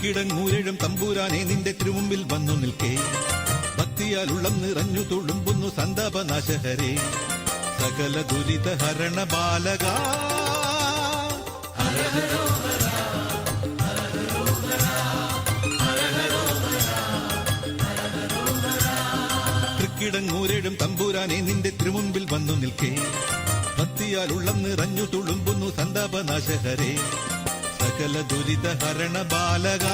തൃക്കിടങ്ങൂരഴും തമ്പൂരാനെ നിന്റെ തിരുമുമ്പിൽ വന്നു നിൽക്കേ ഭക്തിയാൽ ഉള്ളം നിറഞ്ഞു തുളുമ്പുന്നു സന്താപനാശഹരേ സകല ദുരിത ഹരണ ബാലക തൃക്കിടങ്ങൂരഴും തമ്പൂരാനെ നിന്റെ തിരുമുമ്പിൽ വന്നു നിൽക്കേ ഭക്തിയാൽ ഉള്ളം നിറഞ്ഞു തുളുമ്പുന്നു സന്താപനാശഹരേ സകല ദുരിത ഹരണ ബാലക